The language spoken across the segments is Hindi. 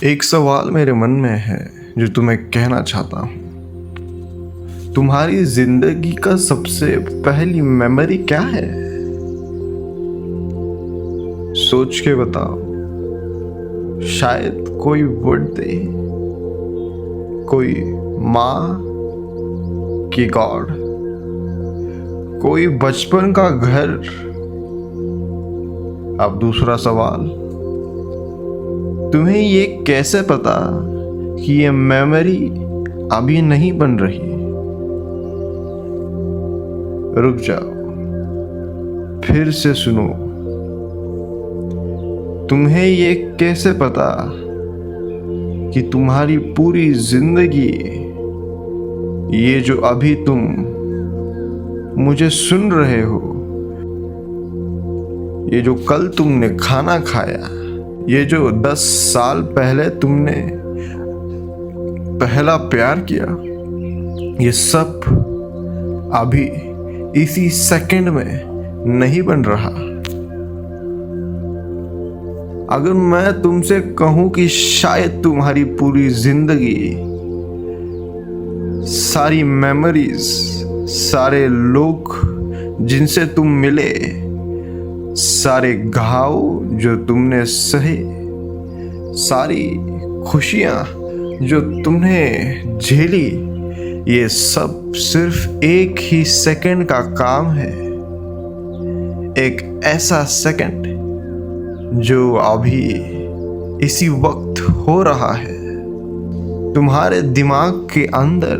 एक सवाल मेरे मन में है जो तुम्हें कहना चाहता हूँ। तुम्हारी जिंदगी का सबसे पहली मेमोरी क्या है? सोच के बताओ। शायद कोई बर्थडे, कोई माँ की गॉड, कोई बचपन का घर। अब दूसरा सवाल, तुम्हें ये कैसे पता कि ये मेमोरी अभी नहीं बन रही? रुक जाओ, फिर से सुनो। तुम्हें ये कैसे पता कि तुम्हारी पूरी जिंदगी, ये जो अभी तुम मुझे सुन रहे हो, ये जो कल तुमने खाना खाया, ये जो 10 साल पहले तुमने पहला प्यार किया, ये सब अभी इसी सेकंड में नहीं बन रहा। अगर मैं तुमसे कहूं कि शायद तुम्हारी पूरी जिंदगी, सारी मेमोरीज, सारे लोग जिनसे तुम मिले, सारे घाव जो तुमने सहे, सारी खुशियां जो तुमने झेली, ये सब सिर्फ एक ही सेकंड का काम है। एक ऐसा सेकंड जो अभी इसी वक्त हो रहा है तुम्हारे दिमाग के अंदर,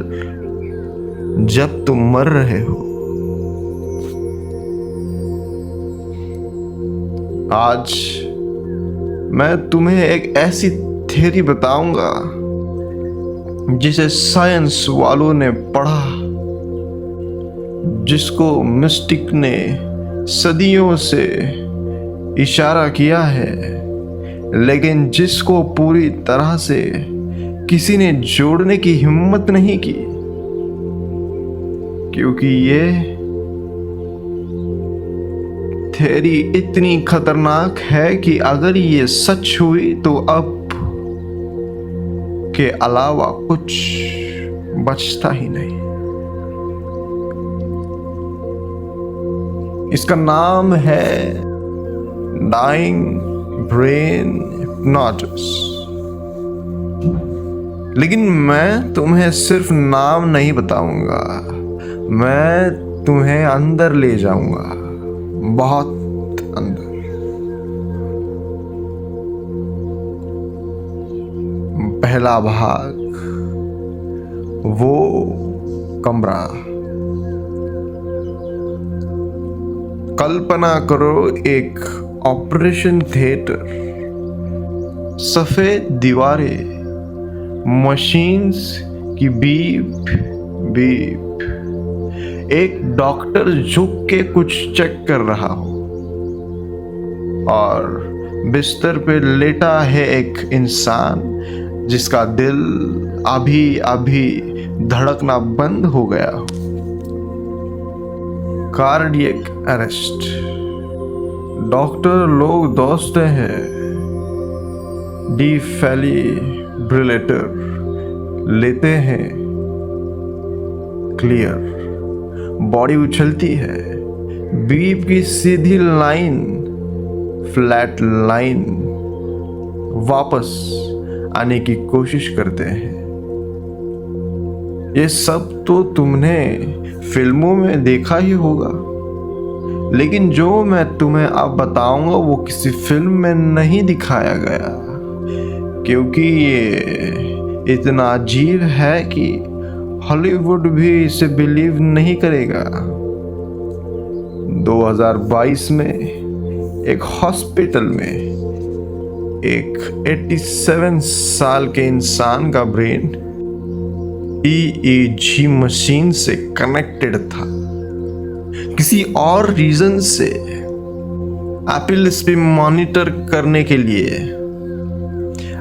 जब तुम मर रहे हो। आज मैं तुम्हें एक ऐसी थ्योरी बताऊंगा जिसे साइंस वालों ने पढ़ा, जिसको मिस्टिक ने सदियों से इशारा किया है, लेकिन जिसको पूरी तरह से किसी ने जोड़ने की हिम्मत नहीं की, क्योंकि ये थ्योरी इतनी खतरनाक है कि अगर ये सच हुई तो अब के अलावा कुछ बचता ही नहीं। इसका नाम है डाइंग ब्रेन हिप्नोसिस। लेकिन मैं तुम्हें सिर्फ नाम नहीं बताऊंगा, मैं तुम्हें अंदर ले जाऊंगा, बहुत अंदर। पहला भाग, वो कमरा। कल्पना करो एक ऑपरेशन थिएटर, सफेद दीवारें, मशीन्स की बीप बीप, एक डॉक्टर झुक के कुछ चेक कर रहा हो, और बिस्तर पे लेटा है एक इंसान जिसका दिल अभी अभी धड़कना बंद हो गया हो। Cardiac arrest. डॉक्टर लोग दोस्त हैं, डिफिब्रिलेटर लेते हैं, क्लियर, बॉडी उछलती है, बीप की सीधी लाइन, फ्लैट लाइन वापस आने की कोशिश करते हैं। ये सब तो तुमने फिल्मों में देखा ही होगा, लेकिन जो मैं तुम्हें अब बताऊंगा वो किसी फिल्म में नहीं दिखाया गया, क्योंकि ये इतना अजीब है कि हॉलीवुड भी इसे बिलीव नहीं करेगा। 2022 में एक हॉस्पिटल में एक 87 साल के इंसान का ब्रेन EEG मशीन से कनेक्टेड था। किसी और रीजन से एप्पल इस पे मॉनिटर करने के लिए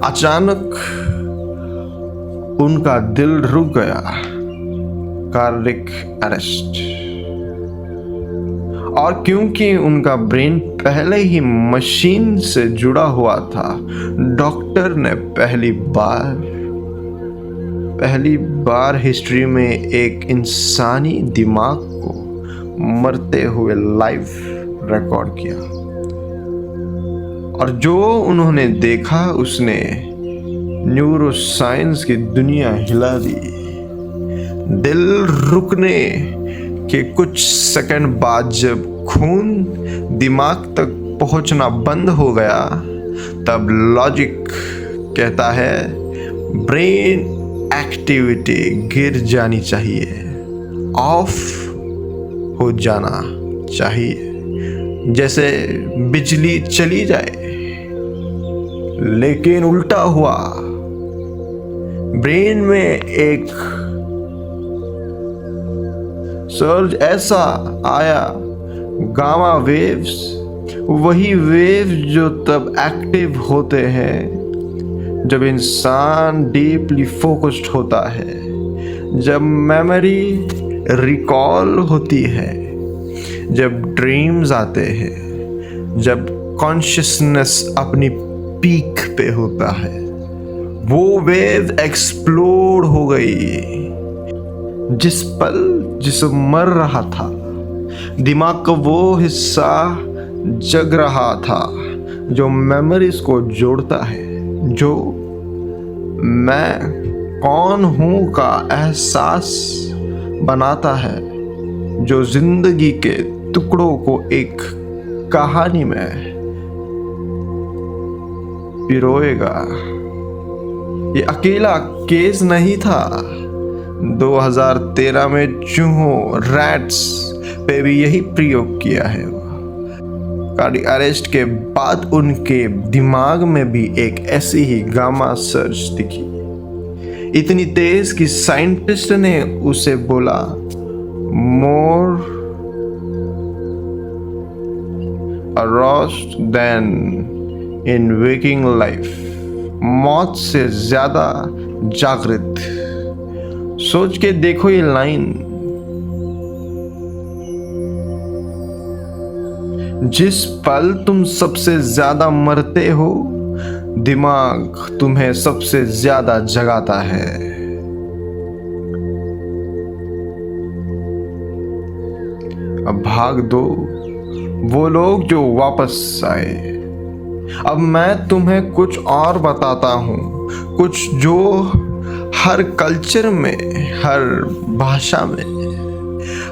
अचानक उनका दिल रुक गया, कार्डियक अरेस्ट। और क्योंकि उनका ब्रेन पहले ही मशीन से जुड़ा हुआ था, डॉक्टर ने पहली बार हिस्ट्री में एक इंसानी दिमाग को मरते हुए लाइव रिकॉर्ड किया। और जो उन्होंने देखा उसने न्यूरोसाइंस की दुनिया हिला दी। दिल रुकने के कुछ सेकंड बाद जब खून दिमाग तक पहुंचना बंद हो गया, तब लॉजिक कहता है ब्रेन एक्टिविटी गिर जानी चाहिए, ऑफ हो जाना चाहिए, जैसे बिजली चली जाए। लेकिन उल्टा हुआ। ब्रेन में एक सर्ज ऐसा आया, गामा वेव्स, वही वेव्स जो तब एक्टिव होते हैं जब इंसान डीपली फोकस्ड होता है, जब मेमोरी रिकॉल होती है, जब ड्रीम्स आते हैं, जब कॉन्शियसनेस अपनी पीक पे होता है। वो वेव एक्सप्लोड हो गई। जिस पल जिसम मर रहा था, दिमाग का वो हिस्सा जग रहा था जो मेमोरीज को जोड़ता है, जो मैं कौन हूं का एहसास बनाता है, जो जिंदगी के टुकड़ों को एक कहानी में पिरोएगा। ये अकेला केस नहीं था। 2013 में चूहों, रैट्स पे भी यही प्रयोग किया है। कार्डियक अरेस्ट के बाद उनके दिमाग में भी एक ऐसी ही गामा सर्ज दिखी, इतनी तेज कि साइंटिस्ट ने उसे बोला मोर अरोस्ड देन इन वेकिंग लाइफ, मौत से ज्यादा जागृत। सोच के देखो ये लाइन, जिस पल तुम सबसे ज्यादा मरते हो, दिमाग तुम्हें सबसे ज्यादा जगाता है। अब भाग दो वो लोग जो वापस आए। अब मैं तुम्हें कुछ और बताता हूं, कुछ जो हर कल्चर में, हर भाषा में,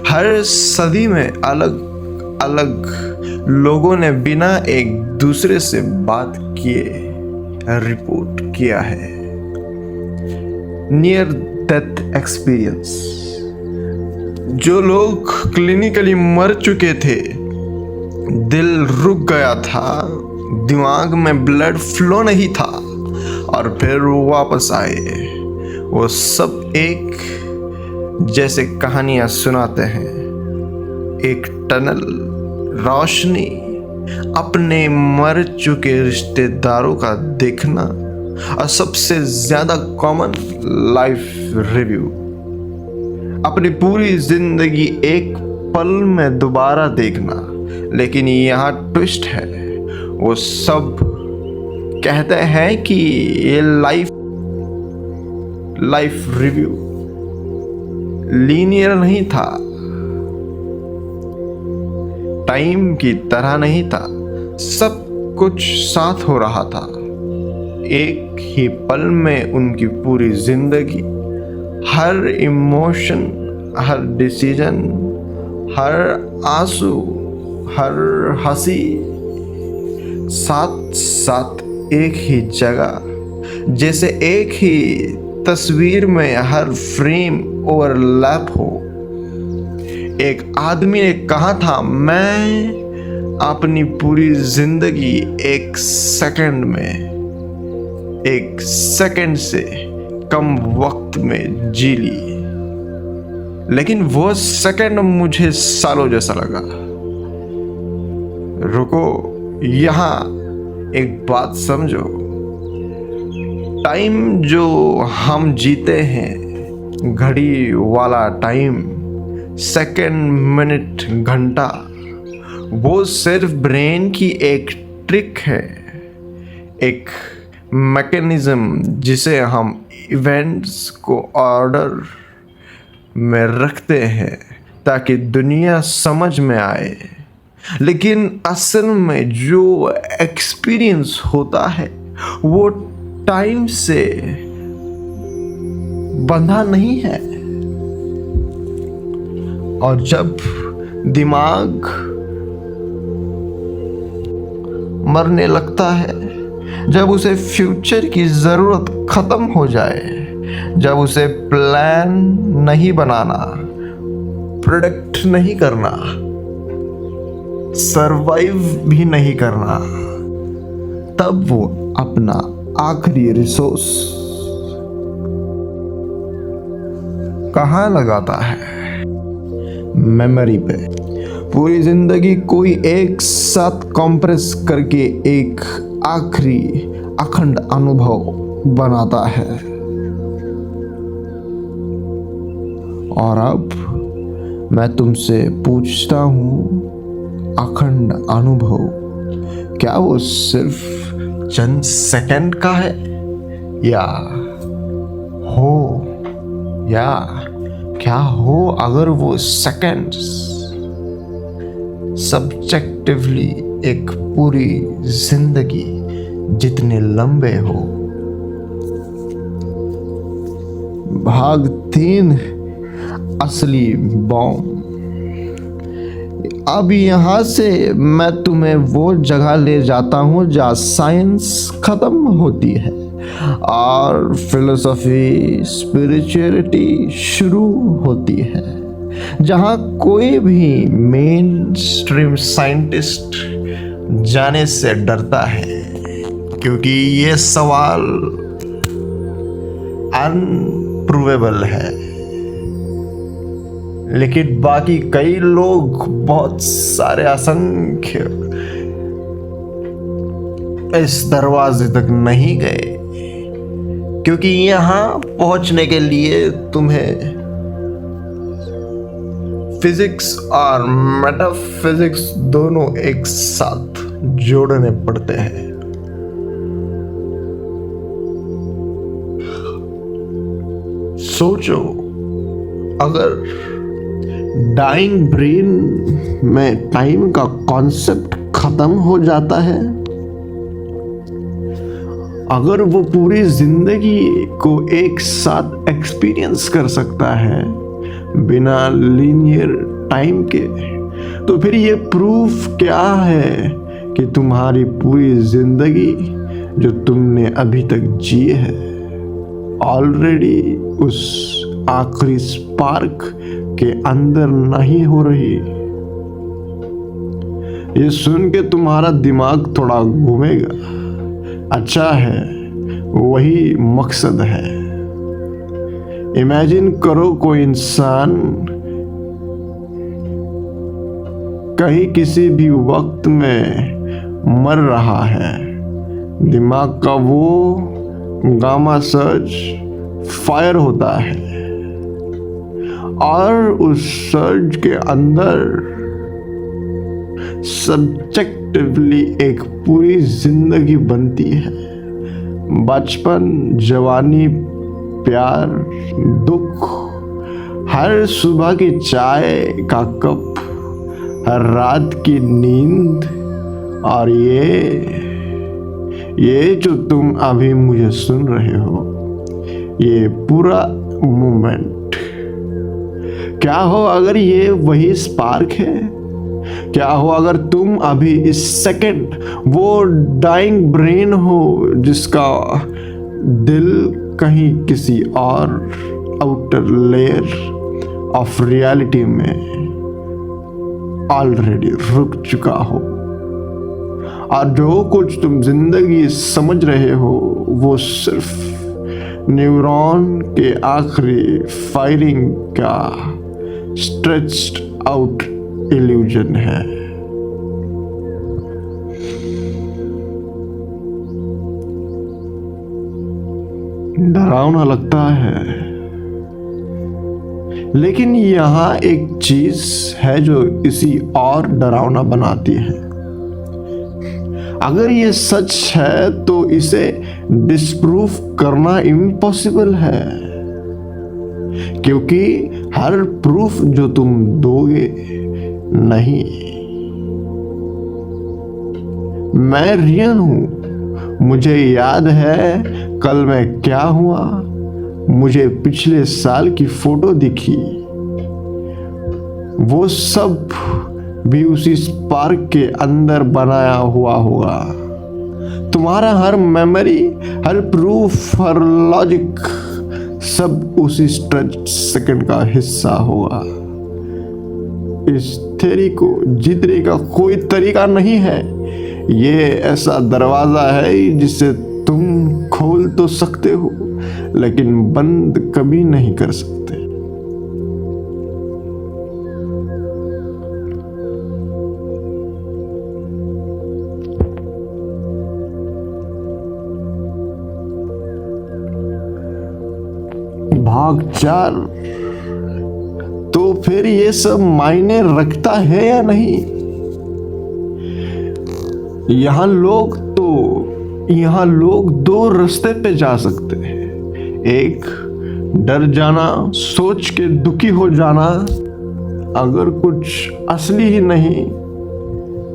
हर सदी में अलग अलग लोगों ने बिना एक दूसरे से बात किए रिपोर्ट किया है। Near death experience. जो लोग क्लिनिकली मर चुके थे, दिल रुक गया था, दिमाग में ब्लड फ्लो नहीं था, और फिर वो वापस आए। वो सब एक जैसे कहानियां सुनाते हैं। एक टनल, रोशनी, अपने मर चुके रिश्तेदारों का देखना, और सबसे ज्यादा कॉमन लाइफ रिव्यू। अपनी पूरी जिंदगी एक पल में दोबारा देखना। लेकिन यहाँ ट्विस्ट है, वो सब कहते हैं कि ये लाइफ रिव्यू लीनियर नहीं था, टाइम की तरह नहीं था। सब कुछ साथ हो रहा था। एक ही पल में उनकी पूरी जिंदगी, हर इमोशन, हर डिसीजन, हर आंसू, हर हंसी, साथ साथ एक ही जगह, जैसे एक ही तस्वीर में हर फ्रेम ओवरलैप हो। एक आदमी ने कहा था, मैं अपनी पूरी जिंदगी एक सेकंड से कम वक्त में जी ली, लेकिन वो सेकंड मुझे सालों जैसा लगा। रुको, यहाँ एक बात समझो। टाइम जो हम जीते हैं, घड़ी वाला टाइम, सेकंड, मिनट, घंटा, वो सिर्फ ब्रेन की एक ट्रिक है, एक मैकेनिज्म जिसे हम इवेंट्स को ऑर्डर में रखते हैं ताकि दुनिया समझ में आए। लेकिन असल में जो एक्सपीरियंस होता है वो टाइम से बंधा नहीं है। और जब दिमाग मरने लगता है, जब उसे फ्यूचर की जरूरत खत्म हो जाए, जब उसे प्लान नहीं बनाना, प्रोडक्ट नहीं करना, सरवाइव भी नहीं करना, तब वो अपना आखिरी रिसोर्स कहाँ लगाता है? मेमोरी पे। पूरी जिंदगी कोई एक साथ कंप्रेस करके एक आखिरी अखंड अनुभव बनाता है। और अब मैं तुमसे पूछता हूँ, अखंड अनुभव क्या वो सिर्फ चंद सेकंड का है, या क्या हो अगर वो सेकंड्स सब्जेक्टिवली एक पूरी जिंदगी जितने लंबे हो? भाग 3, असली बॉम्ब। अब यहाँ से मैं तुम्हें वो जगह ले जाता हूँ जहाँ साइंस खत्म होती है और फिलोसॉफी, स्पिरिचुअलिटी शुरू होती है, जहाँ कोई भी मेन स्ट्रीम साइंटिस्ट जाने से डरता है, क्योंकि ये सवाल अनप्रूवेबल है। लेकिन बाकी कई लोग, बहुत सारे असंख्य, इस दरवाजे तक नहीं गए, क्योंकि यहां पहुंचने के लिए तुम्हें फिजिक्स और मेटाफिजिक्स दोनों एक साथ जोड़ने पड़ते हैं। सोचो, अगर डाइंग ब्रेन में टाइम का कॉन्सेप्ट खत्म हो जाता है, अगर वो पूरी जिंदगी को एक साथ एक्सपीरियंस कर सकता है बिना लीनियर टाइम के, तो फिर ये प्रूफ क्या है कि तुम्हारी पूरी जिंदगी जो तुमने अभी तक जी है ऑलरेडी उस आखिरी स्पार्क के अंदर नहीं हो रही? ये सुन के तुम्हारा दिमाग थोड़ा घूमेगा। अच्छा है, वही मकसद है। इमेजिन करो, कोई इंसान कहीं किसी भी वक्त में मर रहा है, दिमाग का वो गामा सर्ज फायर होता है और उस सर्ज के अंदर सब्जेक्टिवली एक पूरी जिंदगी बनती है। बचपन, जवानी, प्यार, दुख, हर सुबह की चाय का कप, हर रात की नींद, और ये जो तुम अभी मुझे सुन रहे हो, ये पूरा मोमेंट। क्या हो अगर ये वही स्पार्क है? क्या हो अगर तुम अभी इस सेकंड वो डाइंग ब्रेन हो जिसका दिल कहीं किसी और आउटर लेयर ऑफ रियलिटी में ऑलरेडी रुक चुका हो, और जो कुछ तुम जिंदगी समझ रहे हो वो सिर्फ न्यूरॉन के आखिरी फायरिंग का स्ट्रेच्ड आउट इल्यूजन है। डरावना लगता है, लेकिन यहाँ एक चीज है जो इसी और डरावना बनाती है। अगर ये सच है तो इसे डिस्प्रूव करना इम्पॉसिबल है, क्योंकि हर प्रूफ जो तुम दोगे नहीं, मैं रियल हूं, मुझे याद है कल में क्या हुआ, मुझे पिछले साल की फोटो दिखी, वो सब भी उसी स्पार्क के अंदर बनाया हुआ होगा। तुम्हारा हर मेमोरी, हर प्रूफ, हर लॉजिक सब उसी स्ट्रेच सेकंड का हिस्सा होगा। इस थ्योरी को जीतने का कोई तरीका नहीं है। ये ऐसा दरवाजा है जिसे तुम खोल तो सकते हो, लेकिन बंद कभी नहीं कर सकते। भाग 4। तो फिर ये सब मायने रखता है या नहीं? यहाँ लोग दो रास्ते पे जा सकते हैं। एक, डर जाना, सोच के दुखी हो जाना, अगर कुछ असली ही नहीं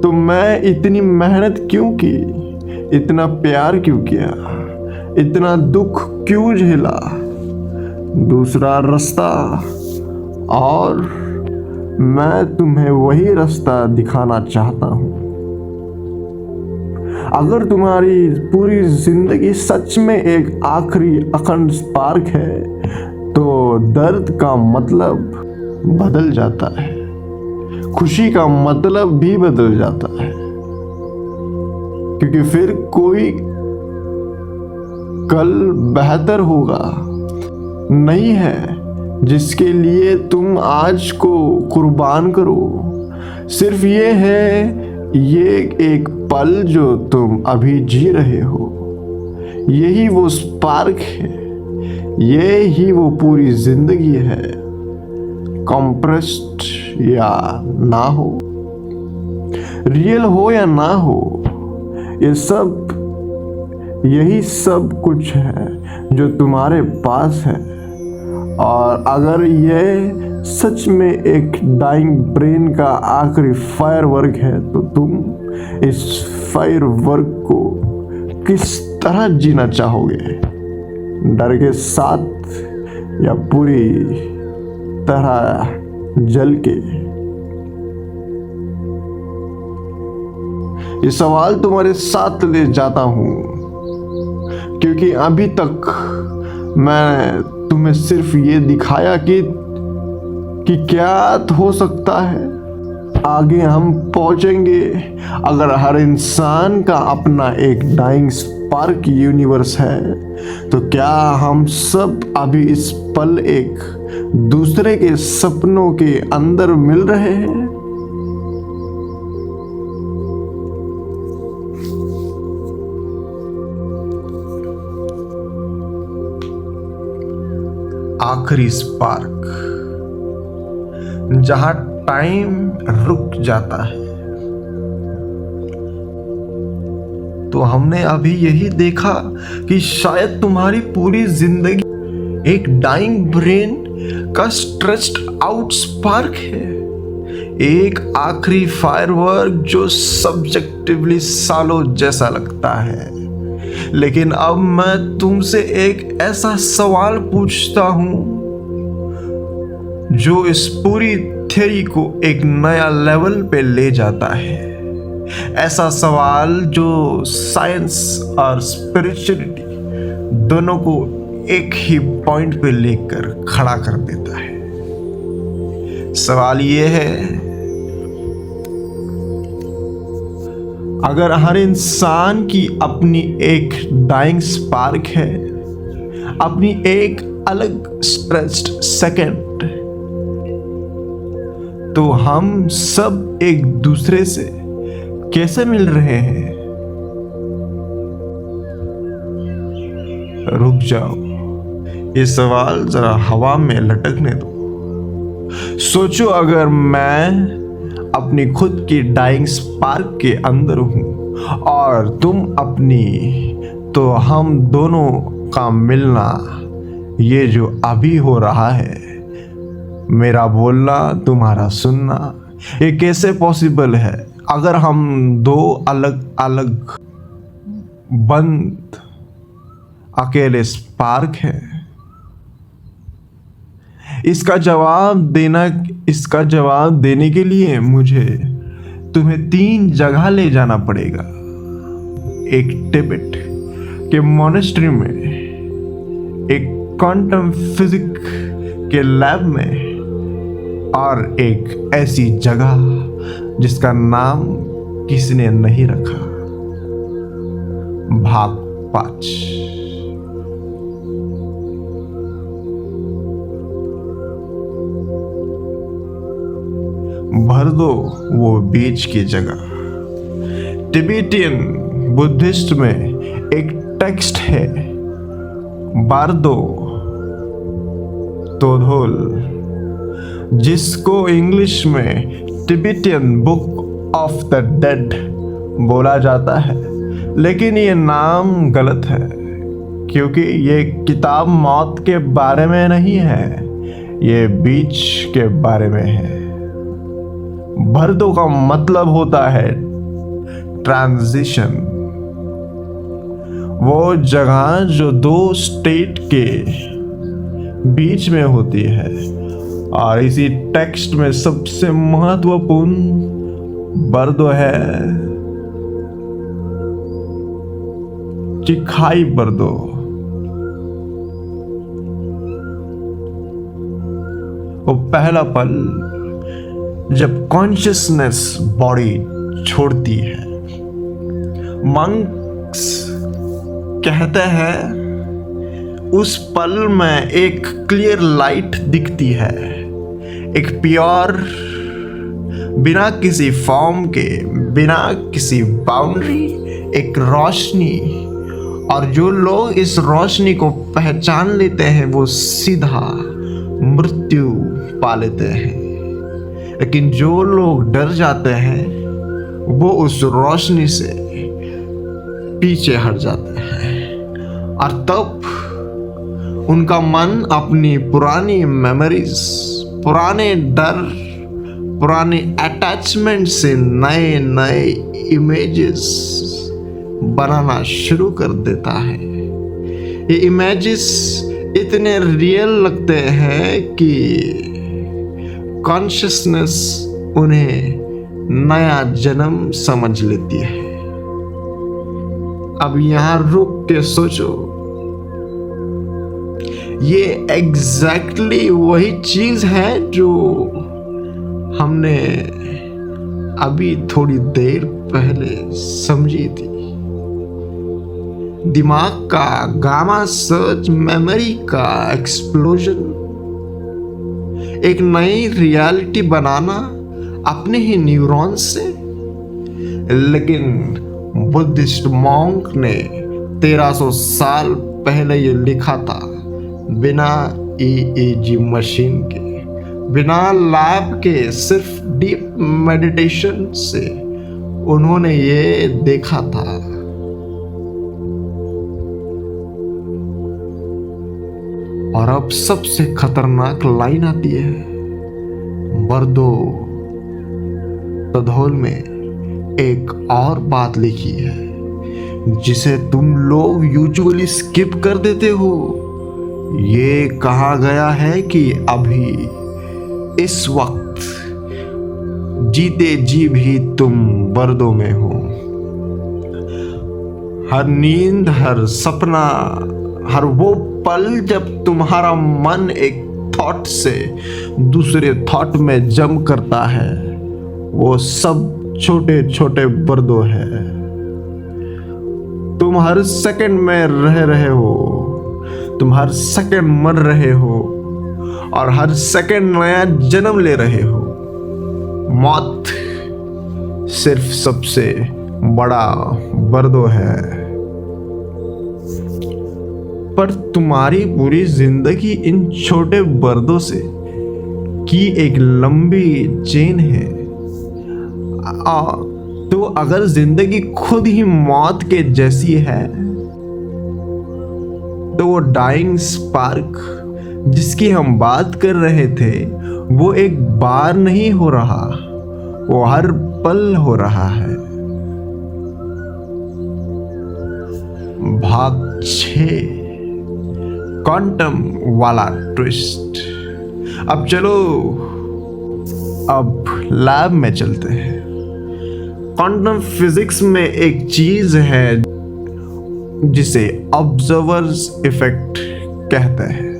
तो मैं इतनी मेहनत क्यों की, इतना प्यार क्यों किया, इतना दुख क्यों झेला। दूसरा रास्ता, और मैं तुम्हें वही रास्ता दिखाना चाहता हूं। अगर तुम्हारी पूरी जिंदगी सच में एक आखिरी अखंड स्पार्क है तो दर्द का मतलब बदल जाता है, खुशी का मतलब भी बदल जाता है, क्योंकि फिर कोई कल बेहतर होगा नहीं है जिसके लिए तुम आज को कुर्बान करो। सिर्फ ये है, ये एक पल जो तुम अभी जी रहे हो, यही वो स्पार्क है, ये ही वो पूरी जिंदगी है। कंप्रेस्ड या ना हो, रियल हो या ना हो, यही सब कुछ है जो तुम्हारे पास है। और अगर ये सच में एक डाइंग ब्रेन का आखिरी फायरवर्क है तो तुम इस फायरवर्क को किस तरह जीना चाहोगे? डर के साथ या पूरी तरह जल के? ये सवाल तुम्हारे साथ ले जाता हूं, क्योंकि अभी तक मैं तुम्हें सिर्फ ये दिखाया कि क्या हो सकता है। आगे हम पहुंचेंगे। अगर हर इंसान का अपना एक डाइंग स्पार्क यूनिवर्स है तो क्या हम सब अभी इस पल एक दूसरे के सपनों के अंदर मिल रहे हैं? आखिरी स्पार्क, जहां टाइम रुक जाता है। तो हमने अभी यही देखा कि शायद तुम्हारी पूरी जिंदगी एक डाइंग ब्रेन का स्ट्रेच्ड आउट स्पार्क है, एक आखिरी फायरवर्क जो सब्जेक्टिवली सालों जैसा लगता है। लेकिन अब मैं तुमसे एक ऐसा सवाल पूछता हूं जो इस पूरी थ्योरी को एक नया लेवल पे ले जाता है। ऐसा सवाल जो साइंस और स्पिरिचुअलिटी दोनों को एक ही पॉइंट पे लेकर खड़ा कर देता है। सवाल ये है, अगर हर इंसान की अपनी एक डाइंग स्पार्क है, अपनी एक अलग स्ट्रेच्ड सेकंड, तो हम सब एक दूसरे से कैसे मिल रहे हैं? रुक जाओ, ये सवाल जरा हवा में लटकने दो। सोचो अगर मैं अपनी खुद की डाइंग स्पार्क के अंदर हूं और तुम अपनी, तो हम दोनों का मिलना, ये जो अभी हो रहा है, मेरा बोलना तुम्हारा सुनना, ये कैसे पॉसिबल है अगर हम दो अलग अलग बंद अकेले स्पार्क हैं? इसका जवाब देने के लिए मुझे तुम्हें 3 जगह ले जाना पड़ेगा। एक तिब्बत के मोनेस्ट्री में, एक क्वांटम फिजिक्स के लैब में, और एक ऐसी जगह जिसका नाम किसी ने नहीं रखा, भाग 5। भर दो वो बीच की जगह। टिबेटियन बुद्धिस्ट में एक टेक्स्ट है, बारदो तोधोल, जिसको इंग्लिश में Tibetan book of the dead बोला जाता है, लेकिन ये नाम गलत है क्योंकि ये किताब मौत के बारे में नहीं है, ये बीच के बारे में है। भरदो का मतलब होता है ट्रांजिशन, वो जगह जो 2 स्टेट के बीच में होती है। और इसी टेक्स्ट में सबसे महत्वपूर्ण बर्दो है चिखाई बर्दो। वो पहला पल जब कॉन्शियसनेस बॉडी छोड़ती है। मंक्स कहते हैं उस पल में एक क्लियर लाइट दिखती है, एक प्योर, बिना किसी फॉर्म के, बिना किसी बाउंड्री, एक रोशनी। और जो लोग इस रोशनी को पहचान लेते हैं वो सीधा मृत्यु पा लेते हैं, लेकिन जो लोग डर जाते हैं वो उस रोशनी से पीछे हट जाते हैं। और तब उनका मन अपनी पुरानी मेमोरीज, पुराने डर, पुराने अटैचमेंट से नए नए इमेजेस बनाना शुरू कर देता है। ये इमेजेस इतने रियल लगते हैं कि कॉन्शियसनेस उन्हें नया जन्म समझ लेती है। अब यहां रुक के सोचो, ये एग्जैक्टली वही चीज है जो हमने अभी थोड़ी देर पहले समझी थी। दिमाग का गामा सर्च, मेमोरी का एक्सप्लोजन, एक नई रियलिटी बनाना अपने ही न्यूरॉन्स से। लेकिन बुद्धिस्ट मॉन्क ने 1300 साल पहले ये लिखा था, बिना EEG मशीन के, बिना लैब के, सिर्फ डीप मेडिटेशन से उन्होंने ये देखा था। और अब सबसे खतरनाक लाइन आती है। बर्दो तधोल में एक और बात लिखी है जिसे तुम लोग यूजुअली स्किप कर देते हो। ये कहा गया है कि अभी इस वक्त जीते जी भी तुम बर्दो में हो। हर नींद, हर सपना, हर वो पल जब तुम्हारा मन एक थॉट से दूसरे थॉट में जंप करता है, वो सब छोटे छोटे बर्दो है। तुम हर सेकंड में रह रहे हो, तुम हर सेकंड मर रहे हो और हर सेकंड नया जन्म ले रहे हो। मौत सिर्फ सबसे बड़ा बर्दो है, पर तुम्हारी पूरी जिंदगी इन छोटे बर्दों से की एक लंबी चेन है। तो अगर जिंदगी खुद ही मौत के जैसी है, तो वो डाइंग स्पार्क जिसकी हम बात कर रहे थे, वो एक बार नहीं हो रहा, वो हर पल हो रहा है। भाग 6, क्वांटम वाला ट्विस्ट। अब चलो, अब लैब में चलते हैं। क्वांटम फिजिक्स में एक चीज है जिसे ऑब्जर्वर्स इफेक्ट कहते हैं।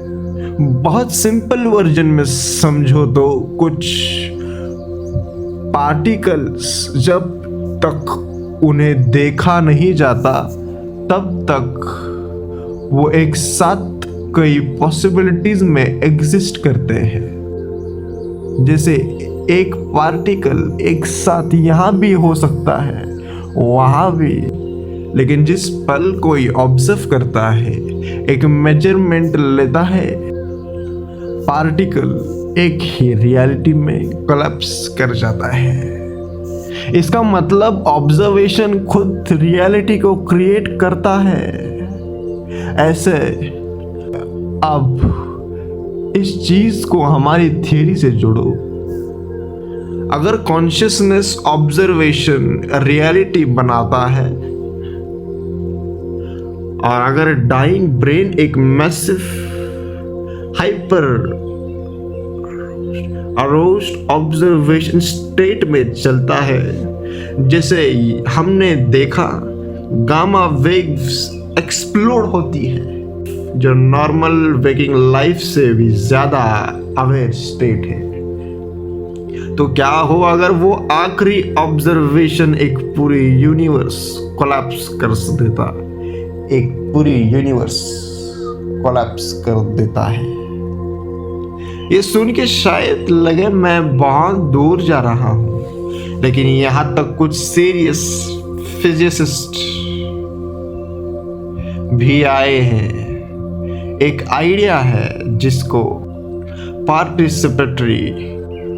बहुत सिंपल वर्जन में समझो तो कुछ पार्टिकल्स जब तक उन्हें देखा नहीं जाता, तब तक वो एक साथ कई पॉसिबिलिटीज में एग्जिस्ट करते हैं। जैसे एक पार्टिकल एक साथ यहाँ भी हो सकता है, वहाँ भी। लेकिन जिस पल कोई ऑब्जर्व करता है, एक मेजरमेंट लेता है, पार्टिकल एक ही रियलिटी में कोलैप्स कर जाता है। इसका मतलब ऑब्जर्वेशन खुद रियलिटी को क्रिएट करता है। ऐसे अब इस चीज को हमारी थियरी से जोड़ो। अगर कॉन्शियसनेस ऑब्जर्वेशन रियलिटी बनाता है, और अगर डाइंग ब्रेन एक मैसिव हाइपर अरोस्ड ऑब्जर्वेशन स्टेट में चलता है, जैसे हमने देखा गामा वेव्स एक्सप्लोड होती है, जो नॉर्मल वेकिंग लाइफ से भी ज्यादा अवेयर स्टेट है। तो क्या हो अगर वो आखिरी ऑब्जर्वेशन एक पूरी यूनिवर्स कोलैप्स कर देता, एक पूरी यूनिवर्स कोलैप्स कर देता है। ये सुन के शायद लगे मैं बहुत दूर जा रहा हूं, लेकिन यहां तक कुछ सीरियस फिजिसिस्ट भी आए हैं। एक आइडिया है जिसको पार्टिसिपेटरी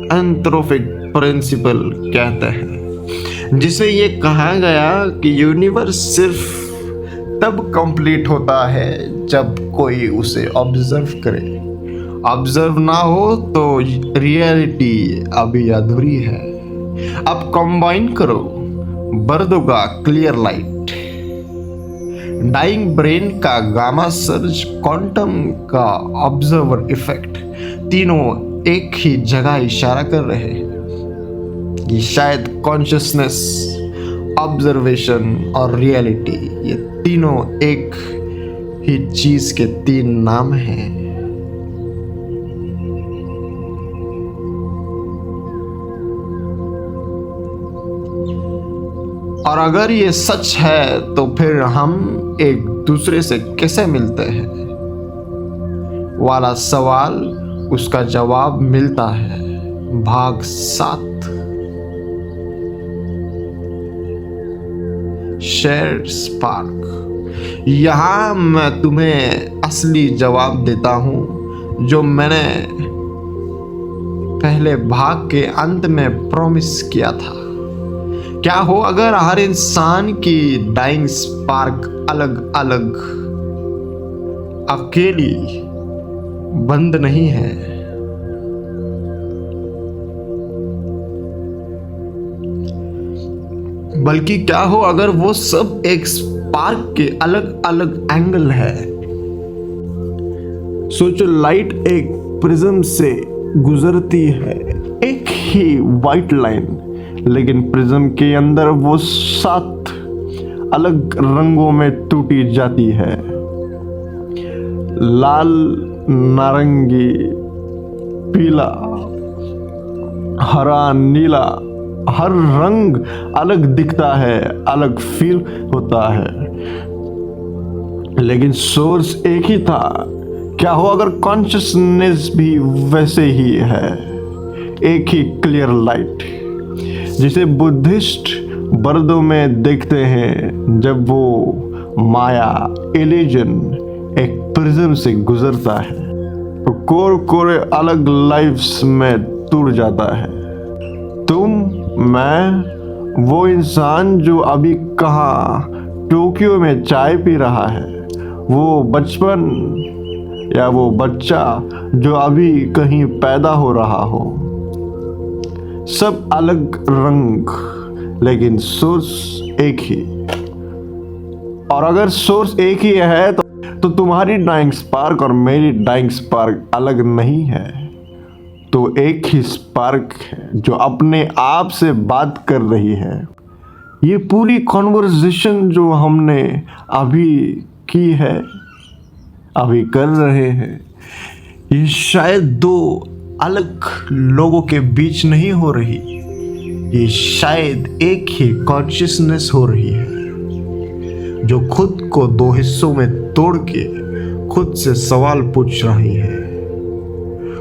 एंथ्रोपिक प्रिंसिपल कहते हैं, जिसे ये कहा गया कि यूनिवर्स सिर्फ तब कंप्लीट होता है जब कोई उसे ऑब्जर्व करे। ऑब्जर्व ना हो तो रियलिटी अभी अधूरी है। अब कंबाइन करो बर्दों का क्लियर लाइट, डाइंग ब्रेन का गामा सर्ज, क्वांटम का ऑब्जर्वर इफेक्ट, तीनों एक ही जगह इशारा कर रहे हैं कि शायद कॉन्शियसनेस, ऑब्जर्वेशन और रियलिटी, ये तीनों एक ही चीज के तीन नाम हैं। और अगर ये सच है तो फिर हम एक दूसरे से कैसे मिलते हैं वाला सवाल, उसका जवाब मिलता है भाग 7, शेयर्ड स्पार्क। यहां मैं तुम्हें असली जवाब देता हूं जो मैंने पहले भाग के अंत में प्रॉमिस किया था। क्या हो अगर हर इंसान की डाइंग स्पार्क अलग अलग, अकेली बंद नहीं है, बल्कि क्या हो अगर वो सब एक स्पार्क के अलग अलग एंगल है। सोचो, लाइट एक प्रिज्म से गुजरती है, एक ही वाइट लाइन, लेकिन प्रिज्म के अंदर वो 7 अलग रंगों में टूटी जाती है। लाल, नारंगी, पीला, हरा, नीला, हर रंग अलग दिखता है, अलग फील होता है, लेकिन सोर्स एक ही था। क्या हो अगर कॉन्शियसनेस भी वैसे ही है, एक ही क्लियर लाइट, जिसे बुद्धिस्ट बर्दों में देखते हैं जब वो माया, इल्यूजन एक प्रिज्म से गुजरता है। तो कोर कोरे अलग लाइफ्स में टूट जाता है। तुम, मैं, वो इंसान जो अभी कहाँ टोक्यो में चाय पी रहा है, वो बचपन या वो बच्चा जो अभी कहीं पैदा हो रहा हो, सब अलग रंग लेकिन सोर्स एक ही। और अगर सोर्स एक ही है तो तुम्हारी डाइंग स्पार्क और मेरी डाइंग स्पार्क अलग नहीं है, तो एक ही स्पार्क है जो अपने आप से बात कर रही है। ये पूरी कॉन्वर्सेशन जो हमने अभी की है, अभी कर रहे हैं, ये शायद दो अलग लोगों के बीच नहीं हो रही, ये शायद एक ही कॉन्शियसनेस हो रही है जो खुद को दो हिस्सों में तोड़ के खुद से सवाल पूछ रही है,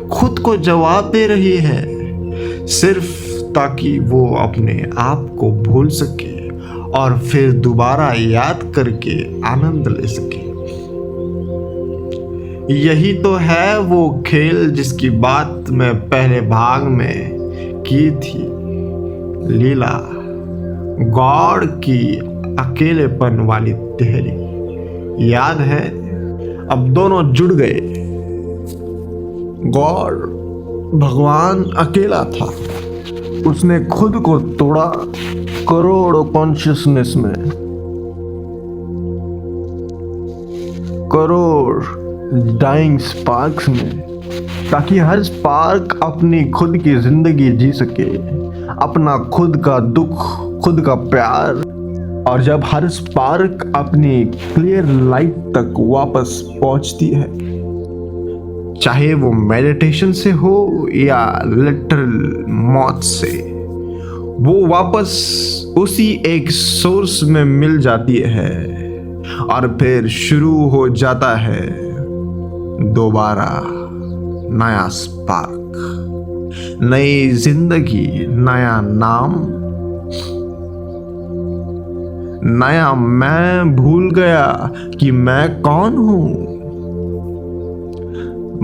खुद को जवाब दे रही है, सिर्फ ताकि वो अपने आप को भूल सके और फिर दोबारा याद करके आनंद ले सके। यही तो है वो खेल जिसकी बात मैं पहले भाग में की थी। लीला, गॉड की अकेलेपन वाली तहरी याद है? अब दोनों जुड़ गए। गॉड, भगवान अकेला था, उसने खुद को तोड़ा करोड़ों कॉन्शियसनेस में, करोड़ डाइंग स्पार्क्स में, ताकि हर स्पार्क अपनी खुद की जिंदगी जी सके, अपना खुद का दुख, खुद का प्यार। और जब हर स्पार्क अपनी क्लियर लाइट तक वापस पहुंचती है, चाहे वो मेडिटेशन से हो या लिटरल मौत से, वो वापस उसी एक सोर्स में मिल जाती है और फिर शुरू हो जाता है दोबारा नया स्पार्क, नई जिंदगी, नया नाम, नया मैं भूल गया कि मैं कौन हूं।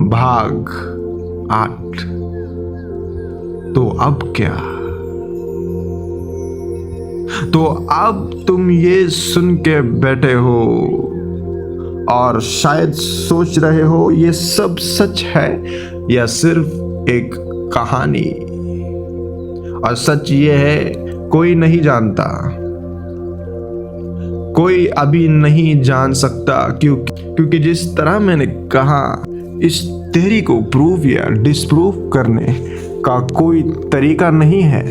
भाग 8। तो अब क्या? तो अब तुम ये सुन के बैठे हो और शायद सोच रहे हो ये सब सच है या सिर्फ एक कहानी। और सच ये है, कोई नहीं जानता, कोई अभी नहीं जान सकता, क्योंकि जिस तरह मैंने कहा, इस थ्योरी को प्रूव या डिस्प्रूव करने का कोई तरीका नहीं है।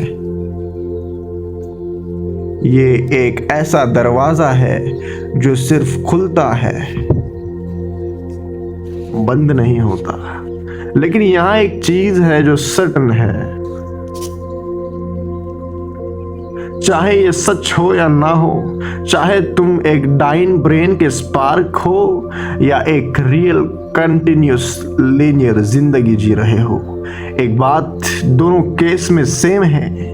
ये एक ऐसा दरवाजा है जो सिर्फ खुलता है, बंद नहीं होता। लेकिन यहां एक चीज है जो सर्टन है, चाहे ये सच हो या ना हो, चाहे तुम एक डाइन ब्रेन के स्पार्क हो या एक रियल कंटिन्यूस लीनियर जिंदगी जी रहे हो, एक बात दोनों केस में सेम है,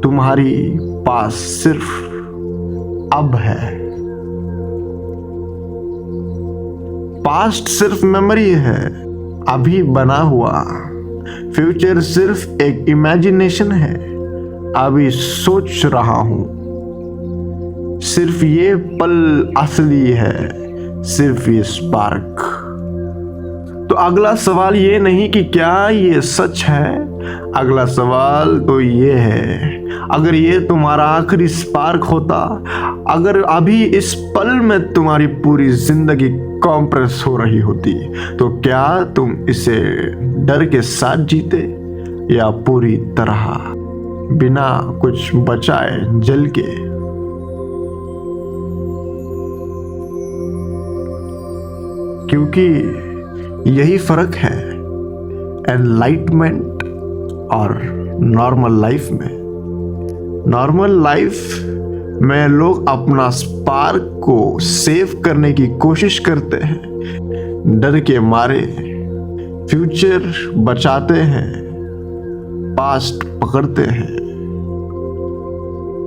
तुम्हारी पास सिर्फ अब है। पास्ट सिर्फ मेमोरी है, अभी बना हुआ। फ्यूचर सिर्फ एक इमेजिनेशन है, अभी सोच रहा हूं। सिर्फ ये पल असली है, सिर्फ ये स्पार्क। तो अगला सवाल ये नहीं कि क्या ये सच है, अगला सवाल तो ये है, अगर ये तुम्हारा आखिरी स्पार्क होता, अगर अभी इस पल में तुम्हारी पूरी जिंदगी कॉम्प्रेस हो रही होती, तो क्या तुम इसे डर के साथ जीते या पूरी तरह बिना कुछ बचाए जल के? क्योंकि यही फर्क है एनलाइटमेंट और नॉर्मल लाइफ में। नॉर्मल लाइफ में लोग अपना स्पार्क को सेव करने की कोशिश करते हैं, डर के मारे फ्यूचर बचाते हैं, पास्ट पकड़ते हैं।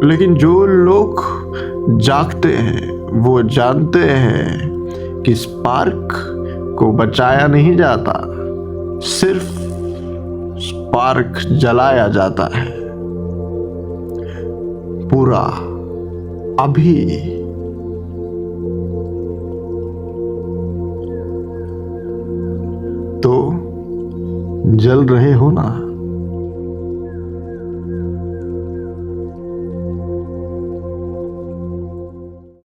लेकिन जो लोग जागते हैं वो जानते हैं कि स्पार्क को बचाया नहीं जाता, सिर्फ स्पार्क जलाया जाता है, पूरा अभी। तो जल रहे हो ना?